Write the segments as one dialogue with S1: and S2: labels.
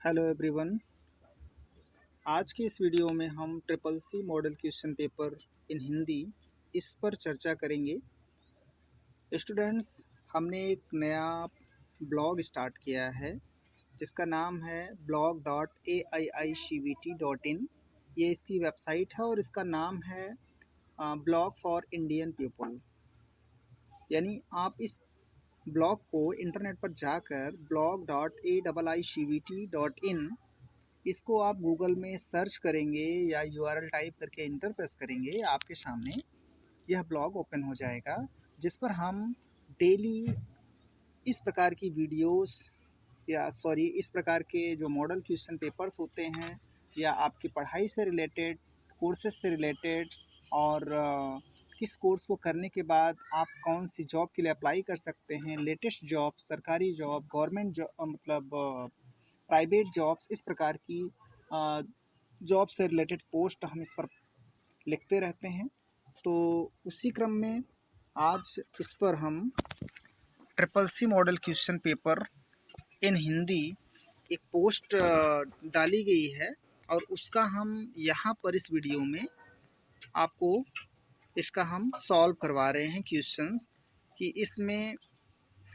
S1: Hello everyone. आज की इस वीडियो में हम triple C model question paper in Hindi इस पर चर्चा करेंगे। स्टूडेंट्स, हमने एक नया ब्लॉग स्टार्ट किया है जिसका नाम है blog.aiicvt.in। ये इसकी वेबसाइट है और इसका नाम है ब्लॉग फॉर इंडियन पीपल। यानी आप इस ब्लॉग को इंटरनेट पर जाकर blog.aiicvt.in इसको आप गूगल में सर्च करेंगे या URL टाइप करके इंटर प्रेस करेंगे, आपके सामने यह ब्लॉग ओपन हो जाएगा जिस पर हम डेली इस प्रकार की वीडियोस इस प्रकार के जो मॉडल क्वेश्चन पेपर्स होते हैं या आपकी पढ़ाई से रिलेटेड, कोर्सेज से रिलेटेड और किस कोर्स को करने के बाद आप कौन सी जॉब के लिए अप्लाई कर सकते हैं, लेटेस्ट जॉब, सरकारी जॉब, गवर्नमेंट जॉब मतलब प्राइवेट जॉब्स, इस प्रकार की जॉब से रिलेटेड पोस्ट हम इस पर लिखते रहते हैं। तो उसी क्रम में आज इस पर हम triple C model question paper in Hindi एक पोस्ट डाली गई है और उसका हम यहाँ पर इस वीडियो में आपको इसका हम सॉल्व करवा रहे हैं क्वेश्चंस कि इसमें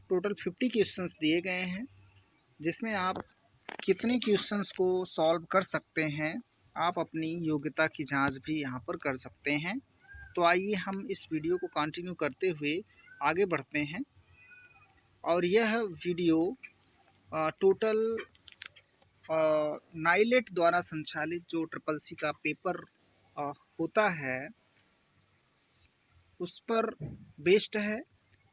S1: टोटल 50 क्वेश्चंस दिए गए हैं जिसमें आप कितने क्वेश्चंस को सॉल्व कर सकते हैं, आप अपनी योग्यता की जांच भी यहाँ पर कर सकते हैं। तो आइए हम इस वीडियो को कंटिन्यू करते हुए आगे बढ़ते हैं। और यह वीडियो टोटल नाइलेट द्वारा संचालित जो ट्रिपल सी का पेपर होता है उस पर बेस्ड है।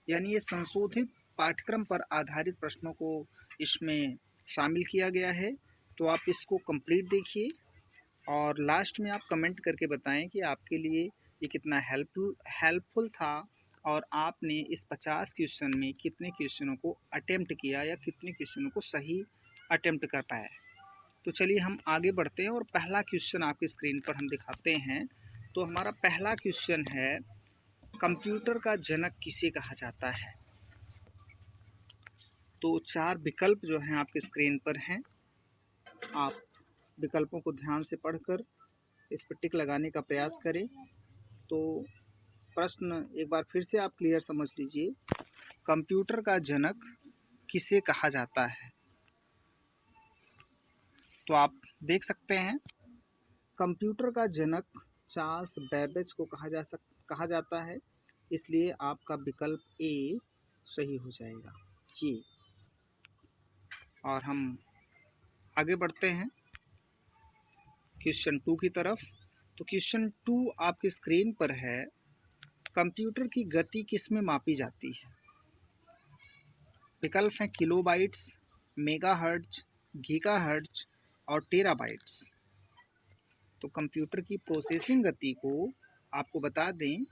S1: यानी ये संशोधित पाठ्यक्रम पर आधारित प्रश्नों को इसमें शामिल किया गया है। तो आप इसको कंप्लीट देखिए और लास्ट में आप कमेंट करके बताएं कि आपके लिए ये कितना हेल्पफुल था और आपने इस 50 क्वेश्चन में कितने क्वेश्चनों को अटेम्प्ट किया या कितने क्वेश्चनों को सही अटेम्प्ट कर पाया। तो चलिए हम आगे बढ़ते हैं और पहला क्वेश्चन आपकी स्क्रीन पर हम दिखाते हैं। तो हमारा पहला क्वेश्चन है, कंप्यूटर का जनक किसे कहा जाता है। तो 4 विकल्प जो हैं आपके स्क्रीन पर हैं, आप विकल्पों को ध्यान से पढ़कर इस पर टिक लगाने का प्रयास करें। तो प्रश्न एक बार फिर से आप क्लियर समझ लीजिए, कंप्यूटर का जनक किसे कहा जाता है। तो आप देख सकते हैं कंप्यूटर का जनक चार्ल्स बेबेज को कहा जाता है, इसलिए आपका विकल्प ए सही हो जाएगा जी। और हम आगे बढ़ते हैं क्वेश्चन 2 की तरफ। तो क्वेश्चन 2 आपकी स्क्रीन पर है, कंप्यूटर की गति किस में मापी जाती है। विकल्प हैं किलोबाइट्स, मेगाहर्ट्ज, गीगाहर्ट्ज और टेराबाइट्स। तो कंप्यूटर की प्रोसेसिंग गति को आपको बता दें,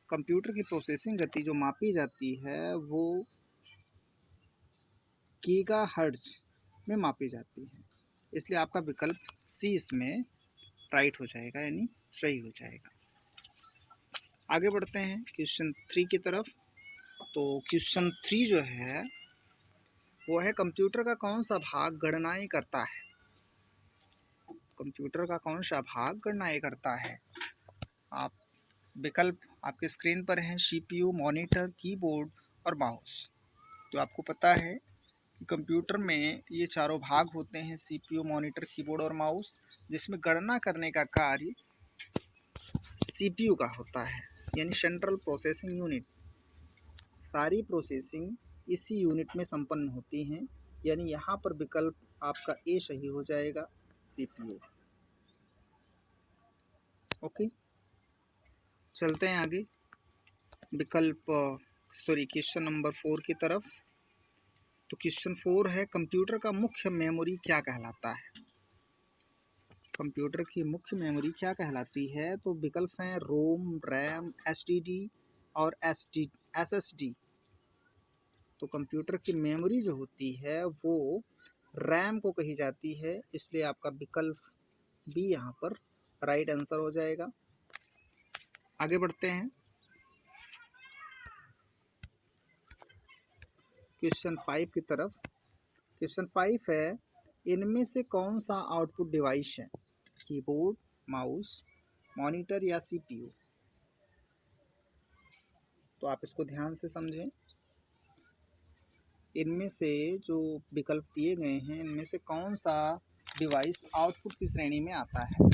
S1: कंप्यूटर की प्रोसेसिंग गति जो मापी जाती है वो गीगाहर्ट्ज में मापी जाती है, इसलिए आपका विकल्प सी इसमें राइट हो जाएगा, यानी सही हो जाएगा। आगे बढ़ते हैं क्वेश्चन 3 की तरफ। तो क्वेश्चन 3 जो है वो है, कंप्यूटर का कौन सा भाग गणनाएं करता है। कंप्यूटर का कौन सा भाग गणनाएं करता है। आप विकल्प आपके स्क्रीन पर हैं, CPU, मॉनिटर, कीबोर्ड और माउस। तो आपको पता है कि कंप्यूटर में ये चारों भाग होते हैं, CPU, मॉनिटर, कीबोर्ड और माउस, जिसमें गणना करने का कार्य CPU का होता है, यानी सेंट्रल प्रोसेसिंग यूनिट। सारी प्रोसेसिंग इसी यूनिट में संपन्न होती हैं, यानी यहाँ पर विकल्प आपका ए सही हो जाएगा, CPU। ओके, चलते हैं आगे क्वेश्चन नंबर 4 की तरफ। तो क्वेश्चन 4 है, कंप्यूटर का मुख्य मेमोरी क्या कहलाता है। कंप्यूटर की मुख्य मेमोरी क्या कहलाती है। तो विकल्प हैं रोम, रैम, SSD और SSD। तो कंप्यूटर की मेमोरी जो होती है वो रैम को कही जाती है, इसलिए आपका विकल्प बी यहाँ पर राइट आंसर हो जाएगा। आगे बढ़ते हैं क्वेश्चन 5 की तरफ। क्वेश्चन 5 है, इनमें से कौन सा आउटपुट डिवाइस है? कीबोर्ड, माउस, मॉनिटर या सीपीयू? तो आप इसको ध्यान से समझें। इनमें से जो विकल्प दिए गए हैं, इनमें से कौन सा डिवाइस आउटपुट की श्रेणी में आता है?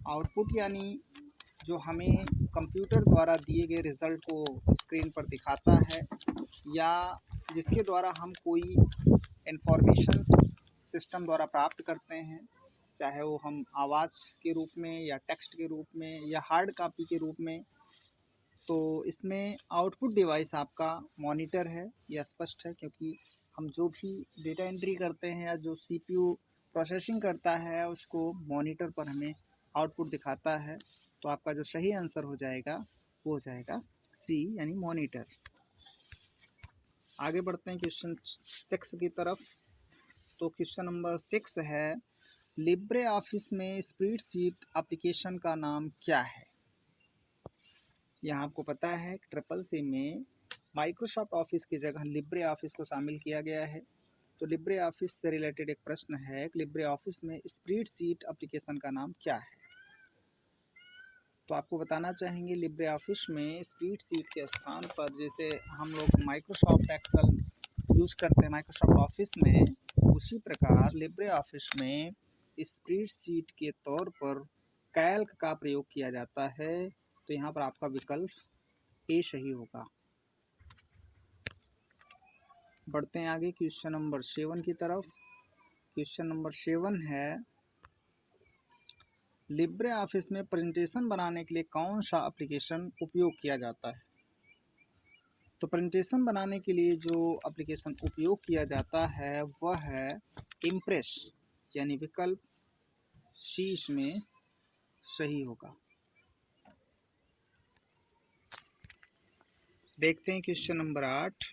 S1: आउटपुट यानी जो हमें कंप्यूटर द्वारा दिए गए रिजल्ट को स्क्रीन पर दिखाता है, या जिसके द्वारा हम कोई इंफॉर्मेशन सिस्टम द्वारा प्राप्त करते हैं, चाहे वो हम आवाज़ के रूप में या टेक्स्ट के रूप में या हार्ड कॉपी के रूप में। तो इसमें आउटपुट डिवाइस आपका मॉनिटर है, यह स्पष्ट है, क्योंकि हम जो भी डेटा एंट्री करते हैं या जो सीपीयू प्रोसेसिंग करता है उसको मॉनिटर पर हमें आउटपुट दिखाता है। तो आपका जो सही आंसर हो जाएगा वो हो जाएगा सी, यानी मॉनिटर। आगे बढ़ते हैं क्वेश्चन 6 की तरफ। तो क्वेश्चन नंबर 6 है, लिब्रे ऑफिस में स्प्रेडशीट एप्लीकेशन का नाम क्या है? यहाँ आपको पता है CCC में माइक्रोसॉफ्ट ऑफिस की जगह लिब्रे ऑफिस को शामिल किया गया है। तो लिब्रे ऑफिस से रिलेटेड एक प्रश्न है कि लिब्रे ऑफिस में स्प्रेडशीट एप्लीकेशन का नाम क्या है? तो आपको बताना चाहेंगे लिब्रे ऑफिस में स्प्रेडशीट के स्थान पर, जैसे हम लोग माइक्रोसॉफ्ट एक्सेल यूज़ करते हैं माइक्रोसॉफ्ट ऑफिस में, उसी प्रकार लिब्रे ऑफिस में स्प्रेडशीट के तौर पर कैल्क का प्रयोग किया जाता है। तो यहाँ पर आपका विकल्प ए सही होगा। बढ़ते हैं आगे क्वेश्चन नंबर 7 की तरफ। क्वेश्चन नंबर 7 है, लिब्रे ऑफिस में प्रेजेंटेशन बनाने के लिए कौन सा एप्लीकेशन उपयोग किया जाता है? तो प्रेजेंटेशन बनाने के लिए जो एप्लीकेशन उपयोग किया जाता है वह है इम्प्रेस, यानी विकल्प सी इसमें सही होगा। देखते हैं क्वेश्चन नंबर 8।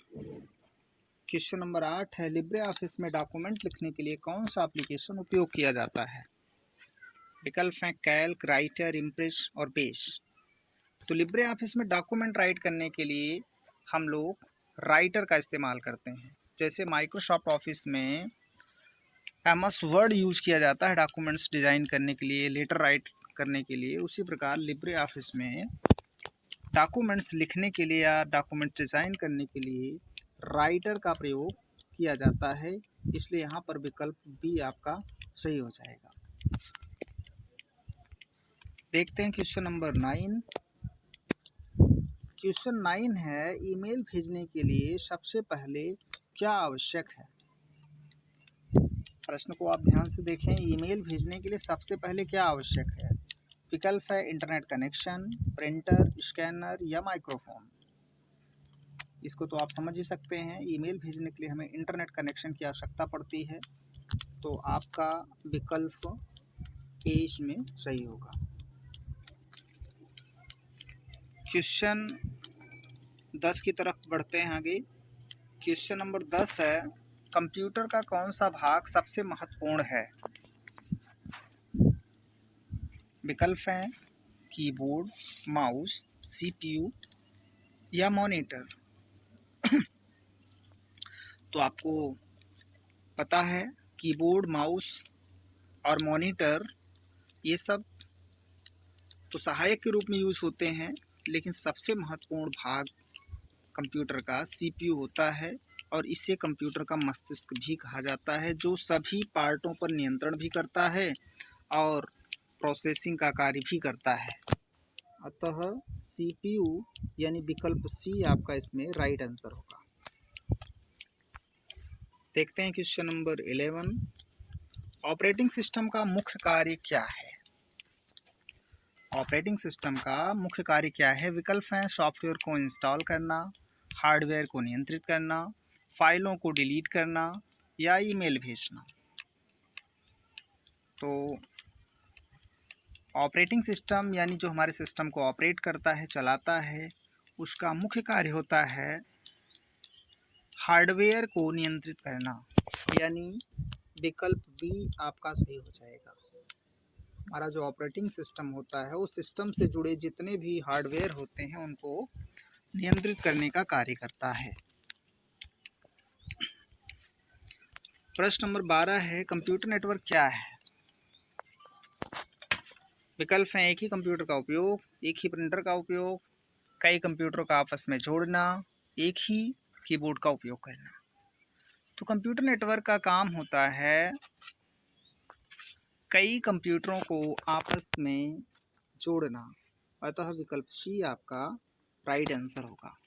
S1: क्वेश्चन नंबर 8 है, लिब्रे ऑफिस में डॉक्यूमेंट लिखने के लिए कौन सा एप्लीकेशन उपयोग किया जाता है? विकल्प हैं कैल्क, राइटर, इम्प्रेस और बेस। तो लिब्रे ऑफिस में डॉक्यूमेंट राइट करने के लिए हम लोग राइटर का इस्तेमाल करते हैं। जैसे माइक्रोसॉफ्ट ऑफिस में MS वर्ड यूज किया जाता है डॉक्यूमेंट्स डिज़ाइन करने के लिए, लेटर राइट करने के लिए, उसी प्रकार लिब्रे ऑफिस में डॉक्यूमेंट्स लिखने के लिए या डॉक्यूमेंट डिज़ाइन करने के लिए राइटर का प्रयोग किया जाता है। इसलिए यहाँ पर विकल्प बी आपका सही हो जाएगा। देखते हैं क्वेश्चन नंबर 9। क्वेश्चन 9 है, ईमेल भेजने के लिए सबसे पहले क्या आवश्यक है? प्रश्न को आप ध्यान से देखें। ईमेल भेजने के लिए सबसे पहले क्या आवश्यक है? विकल्प है इंटरनेट कनेक्शन, प्रिंटर, स्कैनर या माइक्रोफोन। इसको तो आप समझ ही सकते हैं, ईमेल भेजने के लिए हमें इंटरनेट कनेक्शन की आवश्यकता पड़ती है। तो आपका विकल्प ए इसमें सही होगा। क्वेश्चन 10 की तरफ बढ़ते हैं आगे। क्वेश्चन नंबर 10 है, कंप्यूटर का कौन सा भाग सबसे महत्वपूर्ण है? विकल्प हैं कीबोर्ड, माउस, सीपीयू या मॉनिटर। तो आपको पता है कीबोर्ड, माउस और मॉनिटर ये सब तो सहायक के रूप में यूज़ होते हैं, लेकिन सबसे महत्वपूर्ण भाग कंप्यूटर का सीपीयू होता है, और इसे कंप्यूटर का मस्तिष्क भी कहा जाता है, जो सभी पार्टों पर नियंत्रण भी करता है और प्रोसेसिंग का कार्य भी करता है। अतः सीपीयू यानी विकल्प सी आपका इसमें राइट आंसर होगा। देखते हैं क्वेश्चन नंबर 11। ऑपरेटिंग सिस्टम का मुख्य कार्य क्या है? ऑपरेटिंग सिस्टम का मुख्य कार्य क्या है? विकल्प हैं सॉफ्टवेयर को इंस्टॉल करना, हार्डवेयर को नियंत्रित करना, फाइलों को डिलीट करना या ईमेल भेजना। तो ऑपरेटिंग सिस्टम यानी जो हमारे सिस्टम को ऑपरेट करता है, चलाता है, उसका मुख्य कार्य होता है हार्डवेयर को नियंत्रित करना, यानी विकल्प बी आपका सही हो जाएगा। हमारा जो ऑपरेटिंग सिस्टम होता है, उस सिस्टम से जुड़े जितने भी हार्डवेयर होते हैं उनको नियंत्रित करने का कार्य करता है। प्रश्न नंबर 12 है, कंप्यूटर नेटवर्क क्या है? विकल्प हैं, एक ही कंप्यूटर का उपयोग, एक ही प्रिंटर का उपयोग, कई कंप्यूटरों का आपस में जोड़ना, एक ही कीबोर्ड का उपयोग करना। तो कंप्यूटर नेटवर्क का काम होता है कई कंप्यूटरों को आपस में जोड़ना, अतः विकल्प सी आपका राइट आंसर होगा।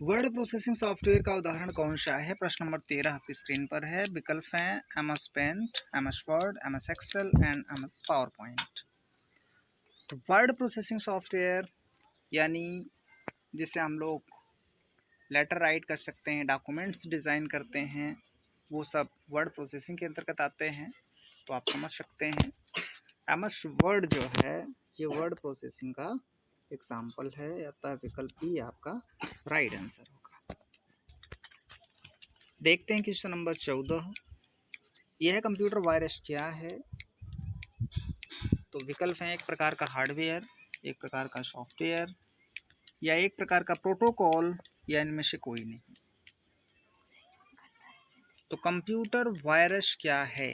S1: वर्ड प्रोसेसिंग सॉफ्टवेयर का उदाहरण कौन सा है? प्रश्न नंबर 13 आपकी स्क्रीन पर है। विकल्प हैं MS paint, MS Word, MS Excel and MS PowerPoint. तो वर्ड प्रोसेसिंग सॉफ्टवेयर यानी जिसे हम लोग लेटर राइट कर सकते हैं, डॉक्यूमेंट्स डिज़ाइन करते हैं, वो सब वर्ड प्रोसेसिंग के अंतर्गत आते हैं। तो आप समझ सकते हैं MS वर्ड जो है ये वर्ड प्रोसेसिंग का एग्जाम्पल है, अतः विकल्प भी आपका राइट आंसर होगा। देखते हैं क्वेश्चन नंबर 14। यह कंप्यूटर वायरस क्या है? तो विकल्प हैं, एक प्रकार का हार्डवेयर, एक प्रकार का सॉफ्टवेयर, या एक प्रकार का प्रोटोकॉल, या इनमें से कोई नहीं। तो कंप्यूटर वायरस क्या है?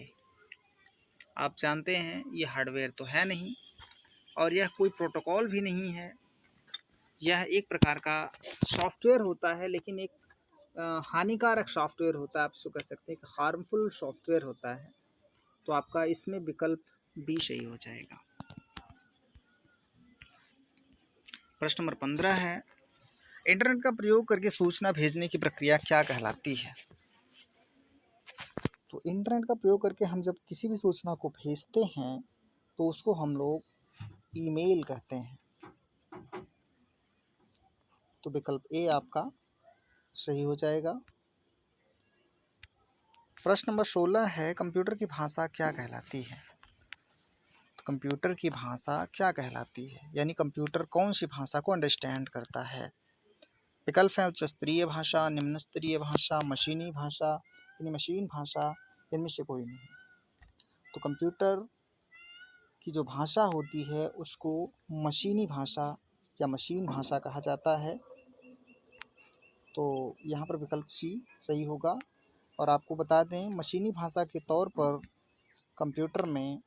S1: आप जानते हैं ये हार्डवेयर तो है नहीं और यह कोई प्रोटोकॉल भी नहीं है। यह एक प्रकार का सॉफ्टवेयर होता है, लेकिन एक हानिकारक सॉफ्टवेयर होता है, आप इसको कह सकते हैं कि हार्मफुल सॉफ्टवेयर होता है। तो आपका इसमें विकल्प बी सही हो जाएगा। प्रश्न नंबर 15 है, इंटरनेट का प्रयोग करके सूचना भेजने की प्रक्रिया क्या कहलाती है? तो इंटरनेट का प्रयोग करके हम जब किसी भी सूचना को भेजते हैं तो उसको हम लोग ईमेल कहते हैं। तो विकल्प ए आपका सही हो जाएगा। प्रश्न नंबर 16 है, कंप्यूटर की भाषा क्या कहलाती है? तो कंप्यूटर की भाषा क्या कहलाती है, यानी कंप्यूटर कौन सी भाषा को अंडरस्टैंड करता है? विकल्प है, उच्च स्तरीय भाषा, निम्न स्तरीय भाषा, मशीनी भाषा, यानी मशीन भाषा, इनमें से कोई नहीं। तो कंप्यूटर की जो भाषा होती है उसको मशीनी भाषा या मशीन भाषा कहा जाता है। तो यहाँ पर विकल्प सी सही होगा। और आपको बता दें, मशीनी भाषा के तौर पर कंप्यूटर में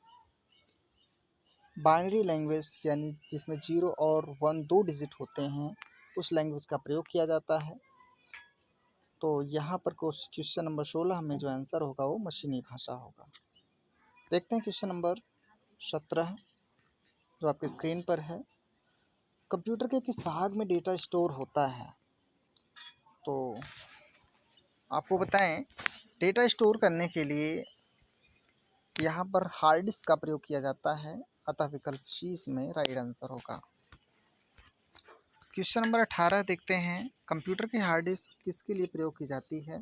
S1: बाइनरी लैंग्वेज यानी जिसमें 0 और 1 2 डिजिट होते हैं, उस लैंग्वेज का प्रयोग किया जाता है। तो यहाँ पर क्वेश्चन नंबर 16 में जो आंसर होगा वो मशीनी भाषा होगा। देखते हैं क्वेश्चन नंबर 17 जो आपकी स्क्रीन पर है। कंप्यूटर के किस भाग में डेटा स्टोर होता है? तो आपको बताएं, डेटा स्टोर करने के लिए यहाँ पर हार्ड डिस्क का प्रयोग किया जाता है, अतः विकल्प सी इसमें राइट आंसर होगा। क्वेश्चन नंबर 18 देखते हैं, कंप्यूटर की हार्ड डिस्क किसके लिए प्रयोग की जाती है?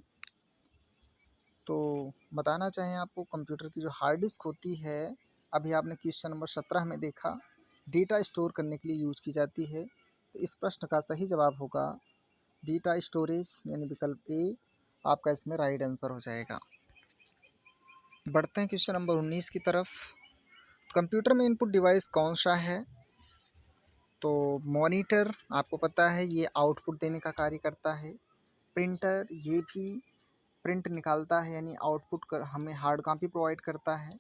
S1: तो बताना चाहें आपको, कंप्यूटर की जो हार्ड डिस्क होती है, अभी आपने क्वेश्चन नंबर 17 में देखा, डेटा स्टोर करने के लिए यूज की जाती है। तो इस प्रश्न का सही जवाब होगा डेटा स्टोरेज, यानी विकल्प ए आपका इसमें राइट आंसर हो जाएगा। बढ़ते हैं क्वेश्चन नंबर 19 की तरफ। कंप्यूटर में इनपुट डिवाइस कौन सा है? तो मॉनिटर आपको पता है ये आउटपुट देने का कार्य करता है। प्रिंटर ये भी प्रिंट निकालता है, यानी आउटपुट कर हमें हार्ड कॉपी प्रोवाइड करता है।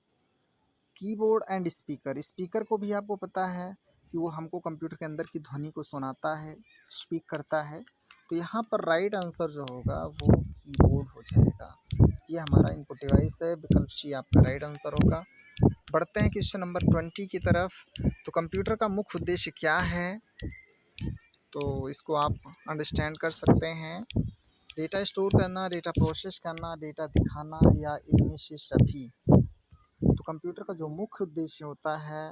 S1: कीबोर्ड एंड स्पीकर, स्पीकर को भी आपको पता है कि वो हमको कंप्यूटर के अंदर की ध्वनि को सुनाता है, स्पीक करता है। तो यहाँ पर राइट आंसर जो होगा वो कीबोर्ड हो जाएगा। ये हमारा इनपुट डिवाइस है, विकल्प सी आपका राइट आंसर होगा। बढ़ते हैं क्वेश्चन नंबर 20 की तरफ। तो कंप्यूटर का मुख्य उद्देश्य क्या है? तो इसको आप अंडरस्टैंड कर सकते हैं, डेटा स्टोर करना, डेटा प्रोसेस करना, डेटा दिखाना, या इनमें से सभी। तो कंप्यूटर का जो मुख्य उद्देश्य होता है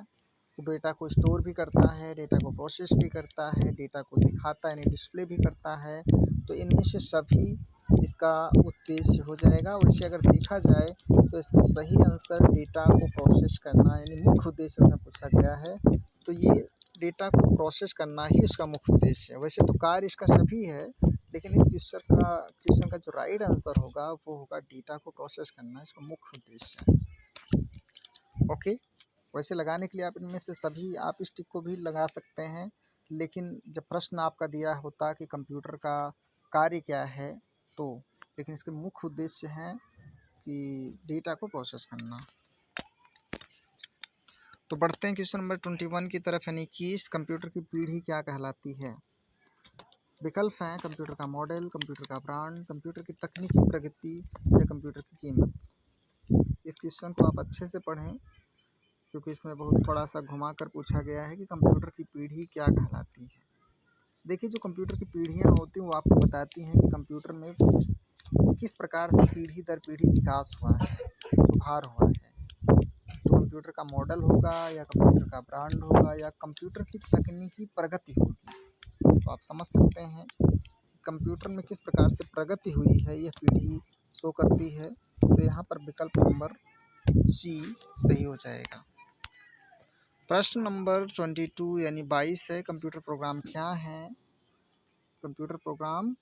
S1: वो डेटा को स्टोर भी करता है, डेटा को प्रोसेस भी करता है, डेटा को दिखाता है यानी डिस्प्ले भी करता है। तो इनमें से सभी इसका उद्देश्य हो जाएगा। वैसे अगर देखा जाए तो इसमें सही आंसर डेटा को प्रोसेस करना यानी मुख्य उद्देश्य में पूछा गया है। तो ये डेटा को प्रोसेस करना ही इसका मुख्य उद्देश्य है। वैसे तो कार्य इसका सभी है, लेकिन इस क्वेश्चन का जो राइट आंसर होगा वो होगा डेटा को प्रोसेस करना इसका मुख्य उद्देश्य है। ओके, वैसे लगाने के लिए आप इनमें से सभी आप इस टिक को भी लगा सकते हैं, लेकिन जब प्रश्न आपका दिया होता कि कंप्यूटर का कार्य क्या है, तो लेकिन इसके मुख्य उद्देश्य हैं कि डेटा को प्रोसेस करना। तो बढ़ते हैं क्वेश्चन नंबर 21 की तरफ, यानी कि इस कंप्यूटर की पीढ़ी क्या कहलाती है। विकल्प हैं कंप्यूटर का मॉडल, कंप्यूटर का ब्रांड, कंप्यूटर की तकनीकी प्रगति या कंप्यूटर की कीमत। इस क्वेश्चन को आप अच्छे से पढ़ें क्योंकि इसमें बहुत थोड़ा सा घुमा कर पूछा गया है कि कंप्यूटर की पीढ़ी क्या कहलाती है। देखिए, जो कंप्यूटर की पीढ़ियाँ होती हैं वो आपको बताती हैं कि कंप्यूटर में किस प्रकार से पीढ़ी दर पीढ़ी विकास हुआ है, सुधार हुआ है। तो कंप्यूटर का मॉडल होगा या कंप्यूटर का ब्रांड होगा या कंप्यूटर की तकनीकी प्रगति होगी। तो आप समझ सकते हैं कंप्यूटर में किस प्रकार से प्रगति हुई है, यह पीढ़ी शो करती है। तो यहाँ पर विकल्प नंबर सी सही हो जाएगा। प्रश्न नंबर 22 यानी 22 है, कंप्यूटर प्रोग्राम क्या है। कंप्यूटर प्रोग्राम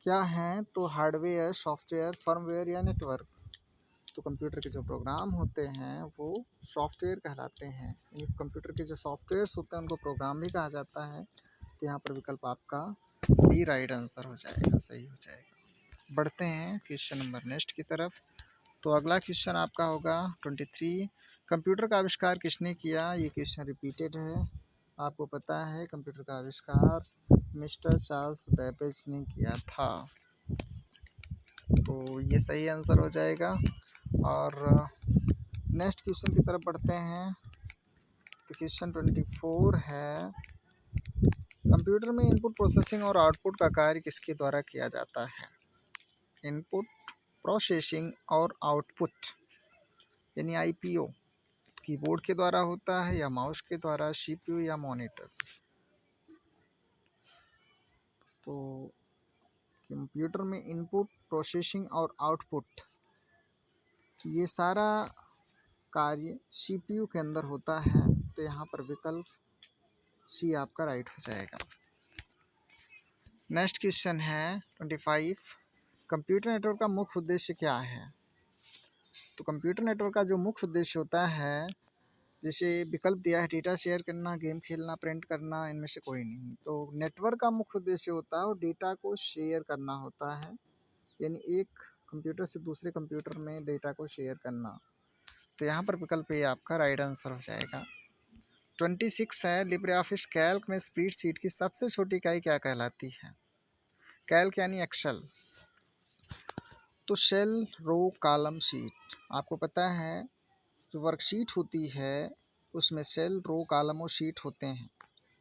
S1: क्या है, तो हार्डवेयर, सॉफ्टवेयर, फर्मवेयर या नेटवर्क। तो कंप्यूटर के जो प्रोग्राम होते हैं वो सॉफ्टवेयर कहलाते हैं। कंप्यूटर के जो सॉफ्टवेयर्स होते हैं उनको प्रोग्राम भी कहा जाता है। तो यहाँ पर विकल्प आपका डी राइट आंसर हो जाएगा, सही हो जाएगा। बढ़ते हैं क्वेश्चन नंबर नेक्स्ट की तरफ। तो अगला क्वेश्चन आपका होगा 23, कंप्यूटर का आविष्कार किसने किया। ये क्वेश्चन रिपीटेड है, आपको पता है कंप्यूटर का आविष्कार मिस्टर चार्ल्स बेबेज ने किया था। तो ये सही आंसर हो जाएगा। और नेक्स्ट क्वेश्चन की तरफ बढ़ते हैं। तो क्वेश्चन 24 है, कंप्यूटर में इनपुट प्रोसेसिंग और आउटपुट का कार्य किसके द्वारा किया जाता है। इनपुट प्रोसेसिंग और आउटपुट यानी आईपीओ कीबोर्ड के द्वारा होता है या माउस के द्वारा, सीपीयू या मॉनिटर। तो कंप्यूटर में इनपुट प्रोसेसिंग और आउटपुट ये सारा कार्य सीपीयू के अंदर होता है। तो यहाँ पर विकल्प सी आपका राइट हो जाएगा। नेक्स्ट क्वेश्चन है 25, कंप्यूटर नेटवर्क का मुख्य उद्देश्य क्या है। तो कंप्यूटर नेटवर्क का जो मुख्य उद्देश्य होता है, जैसे विकल्प दिया है डेटा शेयर करना, गेम खेलना, प्रिंट करना, इनमें से कोई नहीं। तो नेटवर्क का मुख्य उद्देश्य होता है और डेटा को शेयर करना होता है, यानी एक कंप्यूटर से दूसरे कंप्यूटर में डेटा को शेयर करना। तो यहाँ पर विकल्प ये आपका राइट आंसर हो जाएगा। 26 है, लिब्रे ऑफिस कैल्क में स्प्रेड शीट की सबसे छोटी इकाई क्या कहलाती है। कैल्क यानी एक्सेल। तो सेल, रो, कॉलम, शीट। आपको पता है जो वर्कशीट होती है उसमें सेल, रो, कॉलम और शीट होते हैं।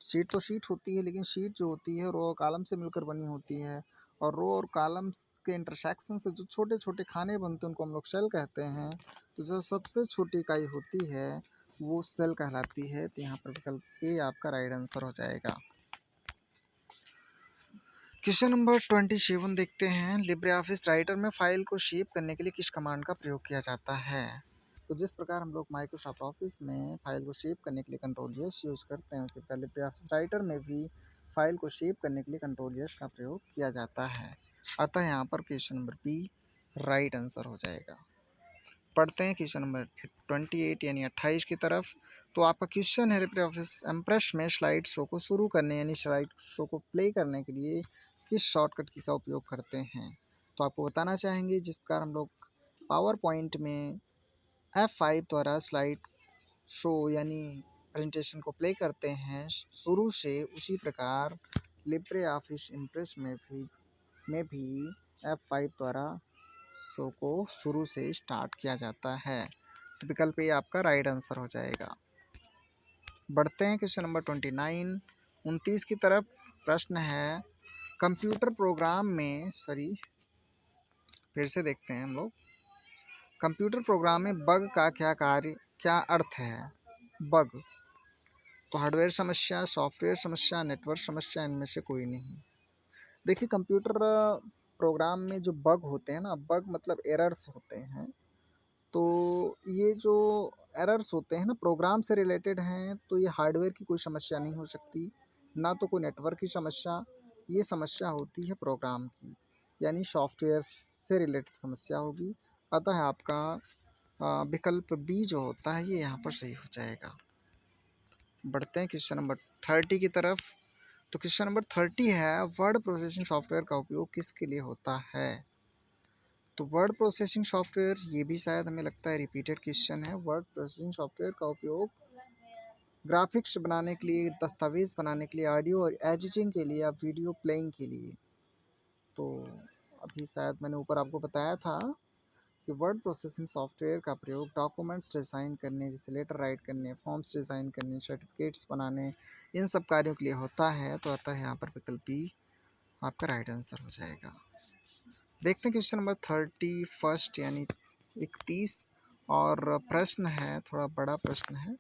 S1: शीट तो शीट होती है, लेकिन शीट जो होती है रो और कॉलम से मिलकर बनी होती है, और रो और कॉलम्स के इंटरसेक्शन से जो छोटे छोटे खाने बनते हैं उनको हम लोग सेल कहते हैं। तो जो सबसे छोटी इकाई होती है वो सेल कहलाती है। तो यहाँ पर विकल्प ए आपका राइट आंसर हो जाएगा। क्वेश्चन नंबर 27 देखते हैं, लिब्रे ऑफिस राइटर में फाइल को शेप करने के लिए किस कमांड का प्रयोग किया जाता है। तो जिस प्रकार हम लोग माइक्रोसॉफ्ट ऑफिस में फाइल को शेप करने के लिए कंट्रोल एस यूज करते हैं, उसी प्रकार लिब्रे ऑफिस राइटर में भी फाइल को शेप करने के लिए कंट्रोल एस का प्रयोग किया जाता है। अतः यहाँ पर question number B right answer हो जाएगा। पढ़ते हैं क्वेश्चन नंबर 28 यानी 28 की तरफ। तो आपका क्वेश्चन है, लिब्रे ऑफिस इम्प्रेस में स्लाइड शो को शुरू करने यानी स्लाइड शो को प्ले करने के लिए किस शॉर्टकट की का उपयोग करते हैं। तो आपको बताना चाहेंगे जिस प्रकार हम लोग पावर पॉइंट में F5 द्वारा स्लाइड शो यानी प्रेजेंटेशन को प्ले करते हैं शुरू से, उसी प्रकार लिब्रे ऑफिस इम्प्रेस में भी F5 द्वारा शो को शुरू से स्टार्ट किया जाता है। तो विकल्प ये आपका राइट आंसर हो जाएगा। बढ़ते हैं क्वेश्चन नंबर 29 की तरफ। प्रश्न है, कंप्यूटर प्रोग्राम में फिर से देखते हैं हम लोग, कंप्यूटर प्रोग्राम में बग का क्या अर्थ है। बग तो हार्डवेयर समस्या, सॉफ्टवेयर समस्या, नेटवर्क समस्या, इनमें से कोई नहीं। देखिए, कंप्यूटर प्रोग्राम में जो बग होते हैं ना, बग मतलब एरर्स होते हैं। तो ये जो एरर्स होते हैं ना प्रोग्राम से रिलेटेड हैं, तो ये हार्डवेयर की कोई समस्या नहीं हो सकती, ना तो कोई नेटवर्क की समस्या। ये समस्या होती है प्रोग्राम की, यानी सॉफ्टवेयर से रिलेटेड समस्या होगी। अतः आपका विकल्प बी जो होता है ये यहाँ पर सही हो जाएगा। बढ़ते हैं क्वेश्चन नंबर 30 की तरफ। तो क्वेश्चन नंबर 30 है, वर्ड प्रोसेसिंग सॉफ्टवेयर का उपयोग किसके लिए होता है? तो वर्ड प्रोसेसिंग सॉफ्टवेयर, ये भी शायद हमें लगता है रिपीटेड क्वेश्चन है। वर्ड प्रोसेसिंग सॉफ्टवेयर का उपयोग ग्राफिक्स बनाने के लिए, दस्तावेज़ बनाने के लिए, ऑडियो और एडिटिंग के लिए या वीडियो प्लेइंग के लिए। तो अभी शायद मैंने ऊपर आपको बताया था कि वर्ड प्रोसेसिंग सॉफ्टवेयर का प्रयोग डॉक्यूमेंट्स डिज़ाइन करने, जैसे लेटर राइट करने, फॉर्म्स डिज़ाइन करने, सर्टिफिकेट्स बनाने, इन सब कार्यों के लिए होता है। तो अतः यहाँ पर विकल्प बी आपका राइट आंसर हो जाएगा। देखते हैं क्वेश्चन नंबर 31 यानी 31, और प्रश्न है, थोड़ा बड़ा प्रश्न है,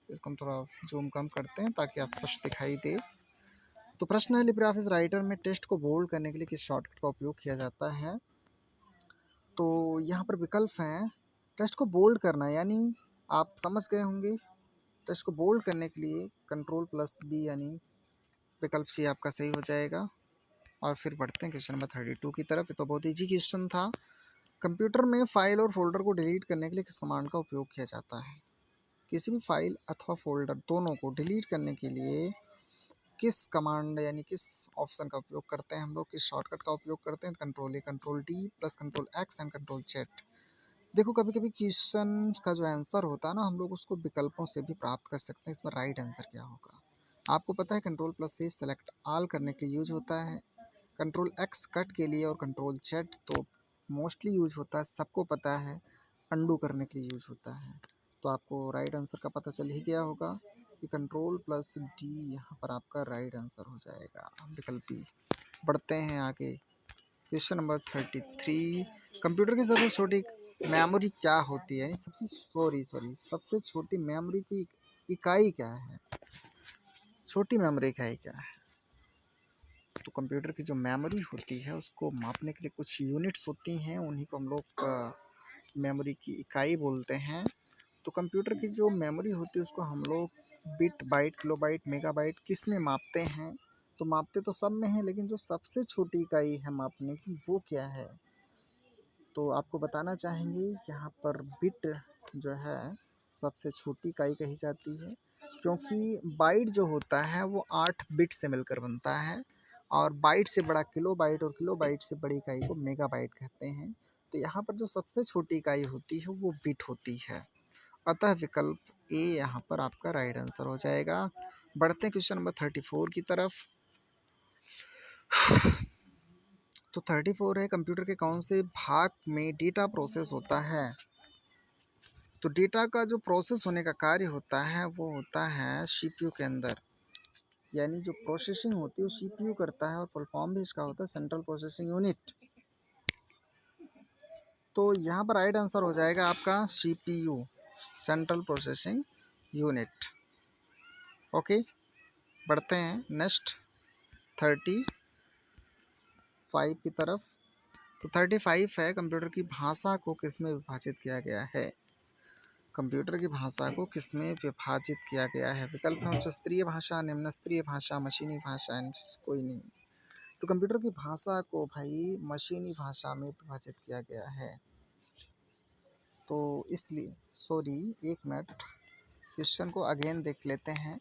S1: इसको हम थोड़ा जूम कम करते हैं ताकि स्पष्ट दिखाई दे। तो प्रश्न है, लिब्रे ऑफिस राइटर में टेक्स्ट को बोल्ड करने के लिए किस शॉर्टकट का उपयोग किया जाता है? तो यहाँ पर विकल्प हैं, टेक्स्ट को बोल्ड करना, यानी आप समझ गए होंगे, टेक्स्ट को बोल्ड करने के लिए Ctrl+B यानी विकल्प सी आपका सही हो जाएगा। और फिर बढ़ते हैं क्वेश्चन नंबर 32 की तरफ। ये तो बहुत ईजी क्वेश्चन था। कंप्यूटर में फाइल और फोल्डर को डिलीट करने के लिए किस कमांड का उपयोग किया जाता है? किसी भी फाइल अथवा फोल्डर दोनों को डिलीट करने के लिए किस कमांड यानी किस ऑप्शन का उपयोग करते हैं हम लोग, किस शॉर्टकट का उपयोग करते हैं? Ctrl+A, Ctrl+D plus Ctrl+X and Ctrl+Z। देखो, कभी कभी क्वेश्चन का जो आंसर होता है ना, हम लोग उसको विकल्पों से भी प्राप्त कर सकते हैं। इसमें राइट आंसर क्या होगा? आपको पता है Ctrl+C सेलेक्ट ऑल करने के लिए यूज होता है, Ctrl+X कट के लिए, और Ctrl+Z तो मोस्टली यूज होता है, सबको पता है, अंडू करने के लिए यूज होता है। तो आपको राइट आंसर का पता चल ही गया होगा कि Ctrl+D यहाँ पर आपका राइट आंसर हो जाएगा, विकल्प बी। बढ़ते हैं आगे, क्वेश्चन नंबर 33, कंप्यूटर की सबसे छोटी मेमोरी क्या होती है? सबसे छोटी मेमोरी की इकाई क्या है? छोटी मेमोरी इकाई क्या है? तो कंप्यूटर की जो मेमोरी होती है उसको मापने के लिए कुछ यूनिट्स होती हैं, उन्हीं को हम लोग मेमोरी की इकाई बोलते हैं। तो कंप्यूटर की जो मेमोरी होती है उसको हम लोग बिट, बाइट, किलोबाइट, मेगाबाइट किस में मापते हैं? तो मापते तो सब में है, लेकिन जो सबसे छोटी इकाई है मापने की वो क्या है? तो आपको बताना चाहेंगे यहाँ पर बिट जो है सबसे छोटी इकाई कही जाती है, क्योंकि बाइट जो होता है वो 8 बिट से मिलकर बनता है, और बाइट से बड़ा किलोबाइट और किलोबाइट से बड़ी इकाई को मेगाबाइट कहते हैं। तो यहाँ पर जो सबसे छोटी इकाई होती है वो बिट होती है। अतः विकल्प ए यहाँ पर आपका राइट आंसर हो जाएगा। बढ़ते हैं क्वेश्चन नंबर 34 की तरफ। तो 34 है, कंप्यूटर के कौन से भाग में डेटा प्रोसेस होता है? तो डेटा का जो प्रोसेस होने का कार्य होता है वो होता है सीपीयू के अंदर, यानी जो प्रोसेसिंग होती है वो सीपीयू करता है, और फुल फॉर्म भी इसका होता है सेंट्रल प्रोसेसिंग यूनिट। तो यहाँ पर राइट आंसर हो जाएगा आपका CPU, central processing unit. Okay, बढ़ते हैं नेक्स्ट 35 की तरफ। तो 35 है, कंप्यूटर की भाषा को किसमें विभाजित किया गया है? कंप्यूटर की भाषा को किसमें विभाजित किया गया है? विकल्प है उच्च स्तरीय भाषा, निम्न स्तरीय भाषा, मशीनी भाषा, कोई नहीं। तो कंप्यूटर की भाषा को भाई मशीनी भाषा में विभाजित किया गया है। तो इसलिए एक मिनट, क्वेश्चन को अगेन देख लेते हैं।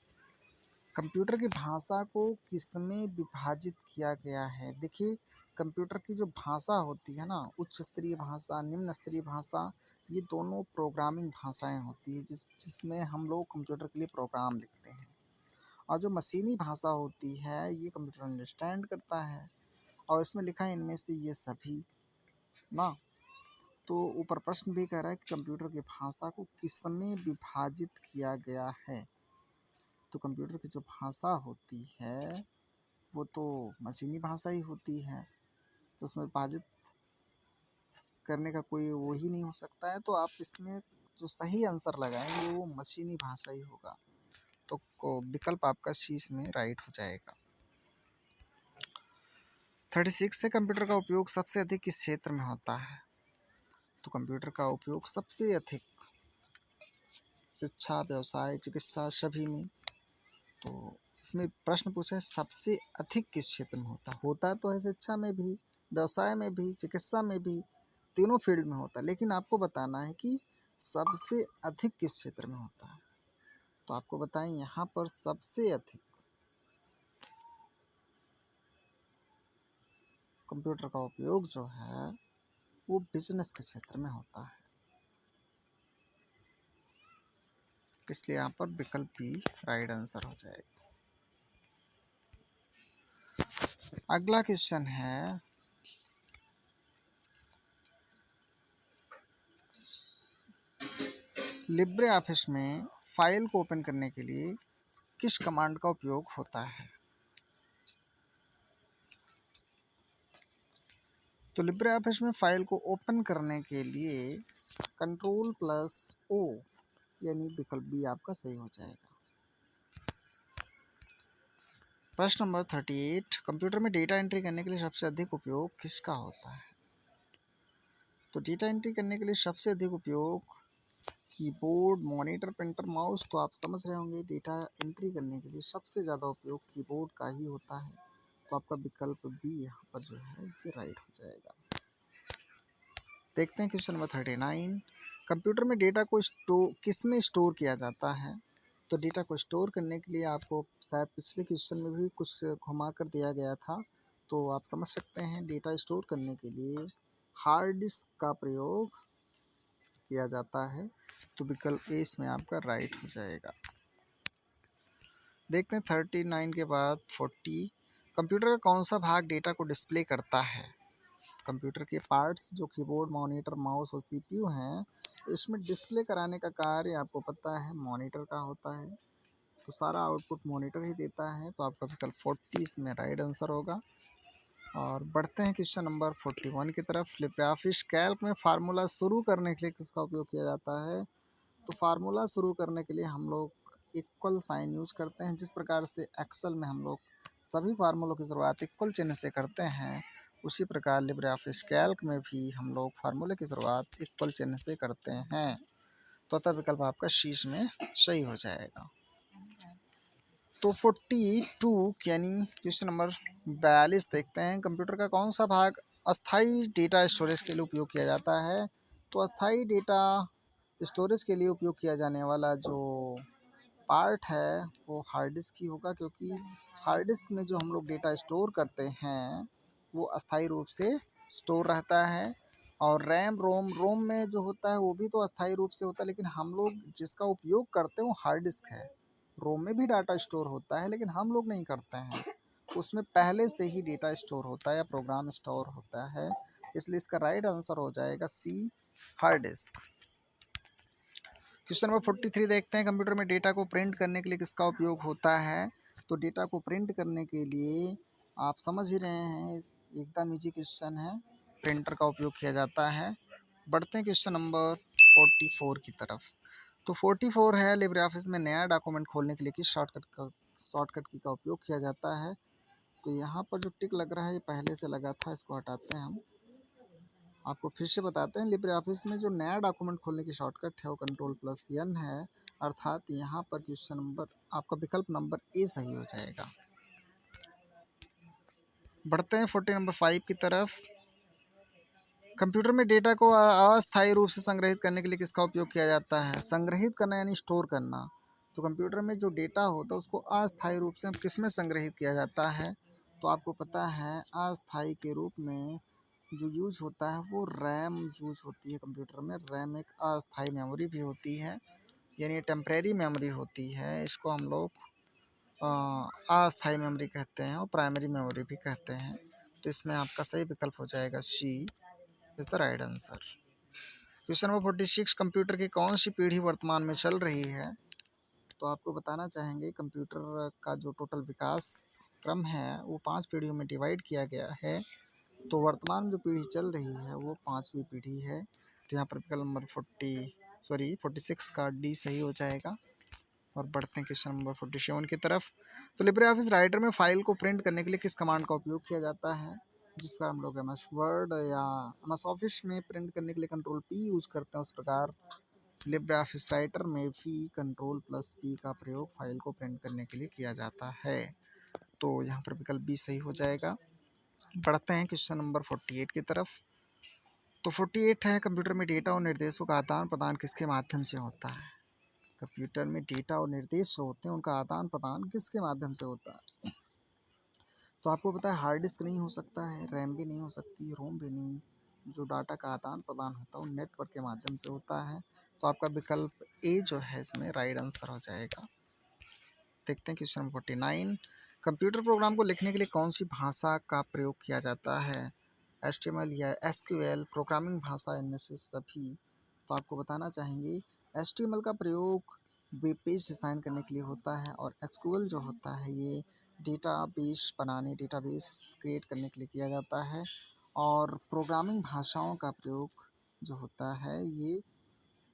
S1: कंप्यूटर की भाषा को किसमें विभाजित किया गया है? देखिए, कंप्यूटर की जो भाषा होती है ना, उच्च स्तरीय भाषा, निम्न स्तरीय भाषा, ये दोनों प्रोग्रामिंग भाषाएं होती है जिसमें हम लोग कंप्यूटर के लिए प्रोग्राम लिखते हैं। और जो मशीनी भाषा होती है ये कंप्यूटर अंडरस्टैंड करता है, और इसमें लिखा है इनमें से ये सभी ना। तो ऊपर प्रश्न भी कह रहा है कि कंप्यूटर की भाषा को किसमें विभाजित किया गया है? तो कंप्यूटर की जो भाषा होती है वो तो मशीनी भाषा ही होती है, तो उसमें विभाजित करने का कोई वो ही नहीं हो सकता है। तो आप इसमें जो सही आंसर लगाएंगे वो मशीनी भाषा ही होगा। तो विकल्प आपका सी में राइट हो जाएगा। 36 है, कंप्यूटर का उपयोग सबसे अधिक किस क्षेत्र में होता है? तो कंप्यूटर का उपयोग सबसे अधिक शिक्षा, व्यवसाय, चिकित्सा, सभी में। तो इसमें प्रश्न पूछा है सबसे अधिक किस क्षेत्र में होता तो है शिक्षा में भी, व्यवसाय में भी, चिकित्सा में भी, तीनों फील्ड में होता है, लेकिन आपको बताना है कि सबसे अधिक किस क्षेत्र में होता है। तो आपको बताएं यहाँ पर सबसे अधिक कंप्यूटर का उपयोग जो है वो बिजनेस के क्षेत्र में होता है, इसलिए यहाँ पर विकल्प बी राइट आंसर हो जाएगा। अगला क्वेश्चन है लिब्रे ऑफिस में फाइल को ओपन करने के लिए किस कमांड का उपयोग होता है? तो लिब्रे ऑफिस में फाइल को ओपन करने के लिए Ctrl+O यानी विकल्प बी आपका सही हो जाएगा। प्रश्न नंबर 38, कंप्यूटर में डेटा एंट्री करने के लिए सबसे अधिक उपयोग किसका होता है? तो डेटा एंट्री करने के लिए सबसे अधिक उपयोग कीबोर्ड, मॉनिटर, प्रिंटर, माउस। तो आप समझ रहे होंगे डेटा एंट्री करने के लिए सबसे ज़्यादा उपयोग कीबोर्ड का ही होता है, तो आपका विकल्प बी यहाँ पर जो है ये राइट हो जाएगा। देखते हैं क्वेश्चन नंबर 39, कंप्यूटर में डेटा को किस में स्टोर किया जाता है? तो डेटा को स्टोर करने के लिए आपको शायद पिछले क्वेश्चन में भी कुछ घुमा कर दिया गया था, तो आप समझ सकते हैं डेटा स्टोर करने के लिए हार्ड डिस्क का प्रयोग किया जाता है, तो विकल्प ए इसमें आपका राइट हो जाएगा। देखते हैं 39 के बाद 40, कंप्यूटर का कौन सा भाग डेटा को डिस्प्ले करता है? कंप्यूटर के पार्ट्स जो कीबोर्ड, मॉनिटर, माउस और सीपीयू हैं, इसमें डिस्प्ले कराने का कार्य आपको पता है मॉनिटर का होता है, तो सारा आउटपुट मॉनिटर ही देता है, तो आपका विकल्प 40 इसमें राइट आंसर होगा। और बढ़ते हैं क्वेश्चन नंबर 41 की तरफ। लिब्रे ऑफिस कैल्क में फार्मूला शुरू करने के लिए किसका उपयोग किया जाता है? तो फार्मूला शुरू करने के लिए हम लोग इक्वल साइन यूज करते हैं, जिस प्रकार से एक्सेल में हम लोग सभी फार्मूलों की शुरुआत इक्वल चिन्ह से करते हैं, उसी प्रकार लिब्रे ऑफिस कैल्क में भी हम लोग फार्मूले की शुरुआत इक्वल चिन्ह से करते हैं, तो अतः विकल्प आपका शीर्ष में सही हो जाएगा। तो 42 यानी क्वेश्चन नंबर 42 देखते हैं, कंप्यूटर का कौन सा भाग अस्थाई डेटा स्टोरेज के लिए उपयोग किया जाता है? तो अस्थाई डेटा स्टोरेज के लिए उपयोग किया जाने वाला जो पार्ट है वो हार्ड डिस्क ही होगा, क्योंकि हार्ड डिस्क में जो हम लोग डेटा स्टोर करते हैं वो अस्थाई रूप से स्टोर रहता है, और रैम रोम में जो होता है वो भी तो अस्थाई रूप से होता है, लेकिन हम लोग जिसका उपयोग करते हैं वो हार्ड डिस्क है। रोम में भी डाटा स्टोर होता है, लेकिन हम लोग नहीं करते हैं, उसमें पहले से ही डेटा स्टोर होता है या प्रोग्राम स्टोर होता है, इसलिए इसका राइट आंसर हो जाएगा सी हार्ड डिस्क। क्वेश्चन नंबर 43 देखते हैं, कंप्यूटर में डेटा को प्रिंट करने के लिए किसका उपयोग होता है? तो डेटा को प्रिंट करने के लिए आप समझ ही रहे हैं एकदम इजी क्वेश्चन है, प्रिंटर का उपयोग किया जाता है। बढ़ते हैं क्वेश्चन नंबर 44 की तरफ। तो 44 है, लिब्रे ऑफिस में नया डॉक्यूमेंट खोलने के लिए किस शॉर्टकट की का उपयोग किया जाता है? तो यहाँ पर जो टिक लग रहा है ये पहले से लगा था, इसको हटाते हैं हम। आपको फिर से बताते हैं, लिब्रे ऑफिस में जो नया डॉक्यूमेंट खोलने की शॉर्टकट है वो Ctrl+N है, अर्थात यहाँ पर क्वेश्चन नंबर आपका विकल्प नंबर ए सही हो जाएगा। बढ़ते हैं 40 नंबर 5 की तरफ। कंप्यूटर में डेटा को अस्थायी रूप से संग्रहित करने के लिए किसका उपयोग किया जाता है? संग्रहित करना यानी स्टोर करना। तो कंप्यूटर में जो डेटा होता है उसको अस्थायी रूप से किस में संग्रहित किया जाता है? तो आपको पता है अस्थायी के रूप में जो यूज होता है वो रैम यूज होती है। कंप्यूटर में रैम एक अस्थायी मेमोरी भी होती है, यानी टेम्परेरी मेमोरी होती है, इसको हम लोग अस्थायी मेमोरी कहते हैं और प्राइमरी मेमोरी भी कहते हैं, तो इसमें आपका सही विकल्प हो जाएगा C is the right answer. Question number 46, computer की कौन सी पीढ़ी वर्तमान में चल रही है? तो आपको बताना चाहेंगे कंप्यूटर का जो टोटल विकास क्रम है वो 5 पीढ़ियों में डिवाइड किया गया है, तो वर्तमान जो पीढ़ी चल रही है वो 5वीं पीढ़ी है, तो यहाँ पर विकल्प नंबर 46 का डी सही हो जाएगा। और बढ़ते हैं क्वेश्चन नंबर 47 की तरफ। तो लिब्रे ऑफिस राइटर में फाइल को प्रिंट करने के लिए किस कमांड का उपयोग किया जाता है? जिस पर हम लोग MS वर्ड या MS ऑफिस में प्रिंट करने के लिए Ctrl+P यूज करते हैं, उस प्रकार लिब्रे ऑफिस राइटर में भी Ctrl+P का प्रयोग फाइल को प्रिंट करने के लिए किया जाता है, तो यहाँ पर विकल्प बी सही हो जाएगा। बढ़ते हैं क्वेश्चन नंबर 48 की तरफ। तो 48 है, कंप्यूटर में डेटा और निर्देशों का आदान प्रदान किसके माध्यम से होता है? कंप्यूटर में डेटा और निर्देश जो होते हैं उनका आदान प्रदान किसके माध्यम से होता है? तो आपको पता है हार्ड डिस्क नहीं हो सकता है, रैम भी नहीं हो सकती, रोम भी नहीं। जो डाटा का आदान प्रदान होता है वो नेटवर्क के माध्यम से होता है। तो आपका विकल्प ए जो है इसमें राइट आंसर हो जाएगा। देखते हैं क्वेश्चन नंबर 49। कंप्यूटर प्रोग्राम को लिखने के लिए कौन सी भाषा का प्रयोग किया जाता है? HTML या SQL प्रोग्रामिंग भाषा, इनमें से सभी। तो आपको बताना चाहेंगे HTML का प्रयोग वेब पेज डिज़ाइन करने के लिए होता है, और SQL जो होता है ये डेटाबेस बनाने, डेटाबेस क्रिएट करने के लिए किया जाता है। और प्रोग्रामिंग भाषाओं का प्रयोग जो होता है ये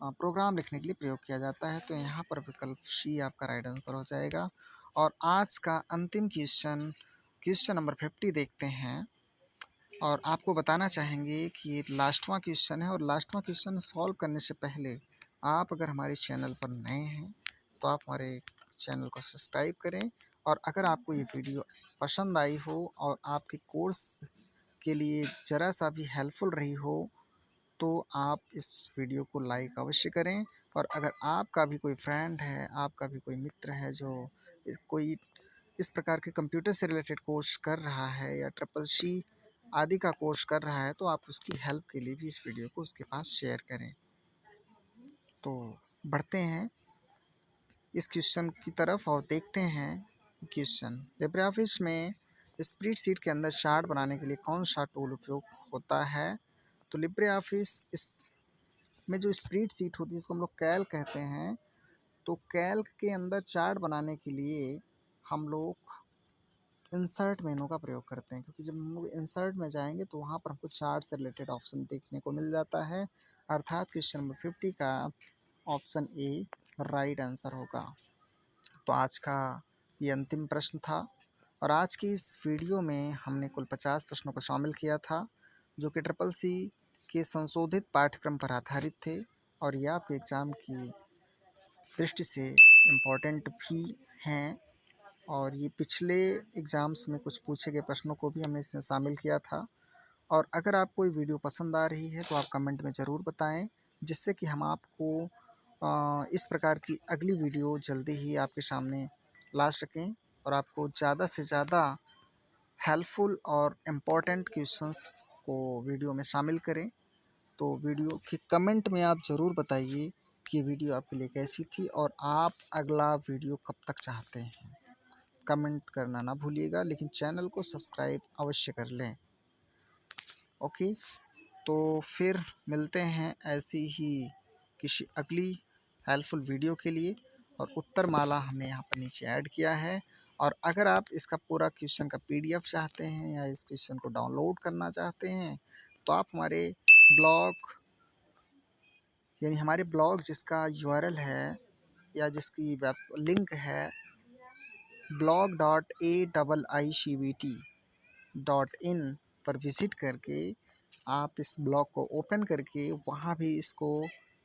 S1: प्रोग्राम लिखने के लिए प्रयोग किया जाता है। तो यहाँ पर विकल्प सी आपका राइट आंसर हो जाएगा। और आज का अंतिम क्वेश्चन, क्वेश्चन नंबर 50 देखते हैं। और आपको बताना चाहेंगे कि ये लास्टवां क्वेश्चन है, और लास्टवां क्वेश्चन सॉल्व करने से पहले आप अगर हमारे चैनल पर नए हैं तो आप हमारे चैनल को सब्सक्राइब करें। और अगर आपको ये वीडियो पसंद आई हो और आपके कोर्स के लिए ज़रा सा भी हेल्पफुल रही हो तो आप इस वीडियो को लाइक अवश्य करें। और अगर आपका भी कोई फ्रेंड है, आपका भी कोई मित्र है जो कोई इस प्रकार के कंप्यूटर से रिलेटेड कोर्स कर रहा है या ट्रिपल सी आदि का कोर्स कर रहा है, तो आप उसकी हेल्प के लिए भी इस वीडियो को उसके पास शेयर करें। तो बढ़ते हैं इस क्वेश्चन की तरफ और देखते हैं क्वेश्चन। लिब्रे ऑफिस में स्प्रेडशीट के अंदर चार्ट बनाने के लिए कौन सा टूल उपयोग होता है? तो लिब्रे ऑफिस इस में जो स्प्रेडशीट होती है इसको हम लोग कैल्क कहते हैं। तो कैल्क के अंदर चार्ट बनाने के लिए हम लोग इंसर्ट मेनू का प्रयोग करते हैं, क्योंकि जब हम लोग इंसर्ट में जाएंगे तो वहाँ पर हमको चार्ट से रिलेटेड ऑप्शन देखने को मिल जाता है। अर्थात क्वेश्चन नंबर 50 का ऑप्शन ए राइट आंसर होगा। तो आज का ये अंतिम प्रश्न था, और आज की इस वीडियो में हमने कुल 50 प्रश्नों को शामिल किया था, जो कि ट्रिपल सी के संशोधित पाठ्यक्रम पर आधारित थे, और ये आपके एग्ज़ाम की दृष्टि से इम्पोर्टेंट भी हैं। और ये पिछले एग्ज़ाम्स में कुछ पूछे गए प्रश्नों को भी हमने इसमें शामिल किया था। और अगर आपको ये वीडियो पसंद आ रही है तो आप कमेंट में ज़रूर बताएं, जिससे कि हम आपको इस प्रकार की अगली वीडियो जल्दी ही आपके सामने ला सकें, और आपको ज़्यादा से ज़्यादा हेल्पफुल और इम्पोर्टेंट क्वेश्चंस को वीडियो में शामिल करें। तो वीडियो के कमेंट में आप ज़रूर बताइए कि ये वीडियो आपके लिए कैसी थी, और आप अगला वीडियो कब तक चाहते हैं। कमेंट करना ना भूलिएगा, लेकिन चैनल को सब्सक्राइब अवश्य कर लें। ओके, तो फिर मिलते हैं ऐसी ही किसी अगली हेल्पफुल वीडियो के लिए। और उत्तर माला हमने यहाँ पर नीचे ऐड किया है। और अगर आप इसका पूरा क्वेश्चन का PDF चाहते हैं या इस क्वेश्चन को डाउनलोड करना चाहते हैं तो आप हमारे ब्लॉग, यानी हमारे ब्लॉग जिसका URL है या जिसकी वेब लिंक है blog.aicvt.in पर विज़िट करके आप इस ब्लॉग को ओपन करके वहाँ भी इसको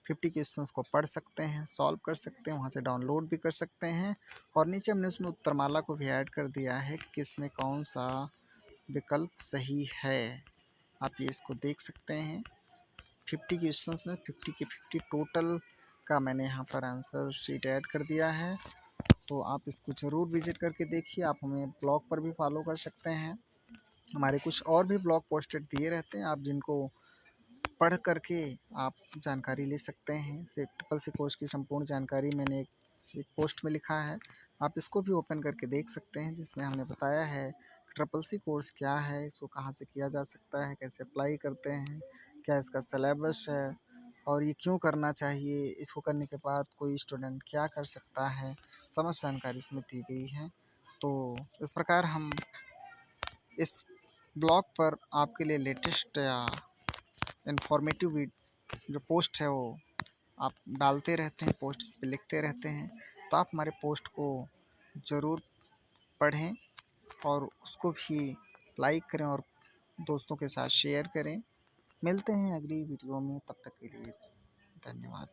S1: 50 क्वेश्चंस को पढ़ सकते हैं, सॉल्व कर सकते हैं, वहाँ से डाउनलोड भी कर सकते हैं। और नीचे हमने उसमें उत्तरमाला को भी ऐड कर दिया है कि किसमें कौन सा विकल्प सही है। आप ये इसको देख सकते हैं। 50 क्वेश्चंस में 50 के 50 टोटल का मैंने यहाँ पर आंसर शीट ऐड कर दिया है। तो आप इसको ज़रूर विज़िट करके देखिए। आप हमें ब्लॉग पर भी फॉलो कर सकते हैं। हमारे कुछ और भी ब्लॉग पोस्टेड दिए रहते हैं, आप जिनको पढ़ करके आप जानकारी ले सकते हैं। से ट्रिपल सी कोर्स की संपूर्ण जानकारी मैंने एक पोस्ट में लिखा है, आप इसको भी ओपन करके देख सकते हैं, जिसमें हमने बताया है ट्रिपल सी कोर्स क्या है, इसको कहाँ से किया जा सकता है, कैसे अप्लाई करते हैं, क्या इसका सिलेबस है, और ये क्यों करना चाहिए, इसको करने के बाद कोई स्टूडेंट क्या कर सकता है, समस्त जानकारी इसमें दी गई है। तो इस प्रकार हम इस ब्लॉग पर आपके लिए लेटेस्ट या इन्फॉर्मेटिव जो पोस्ट है वो आप डालते रहते हैं, पोस्ट इस पर लिखते रहते हैं। तो आप हमारे पोस्ट को ज़रूर पढ़ें और उसको भी लाइक करें और दोस्तों के साथ शेयर करें। मिलते हैं अगली वीडियो में, तब तक के लिए धन्यवाद।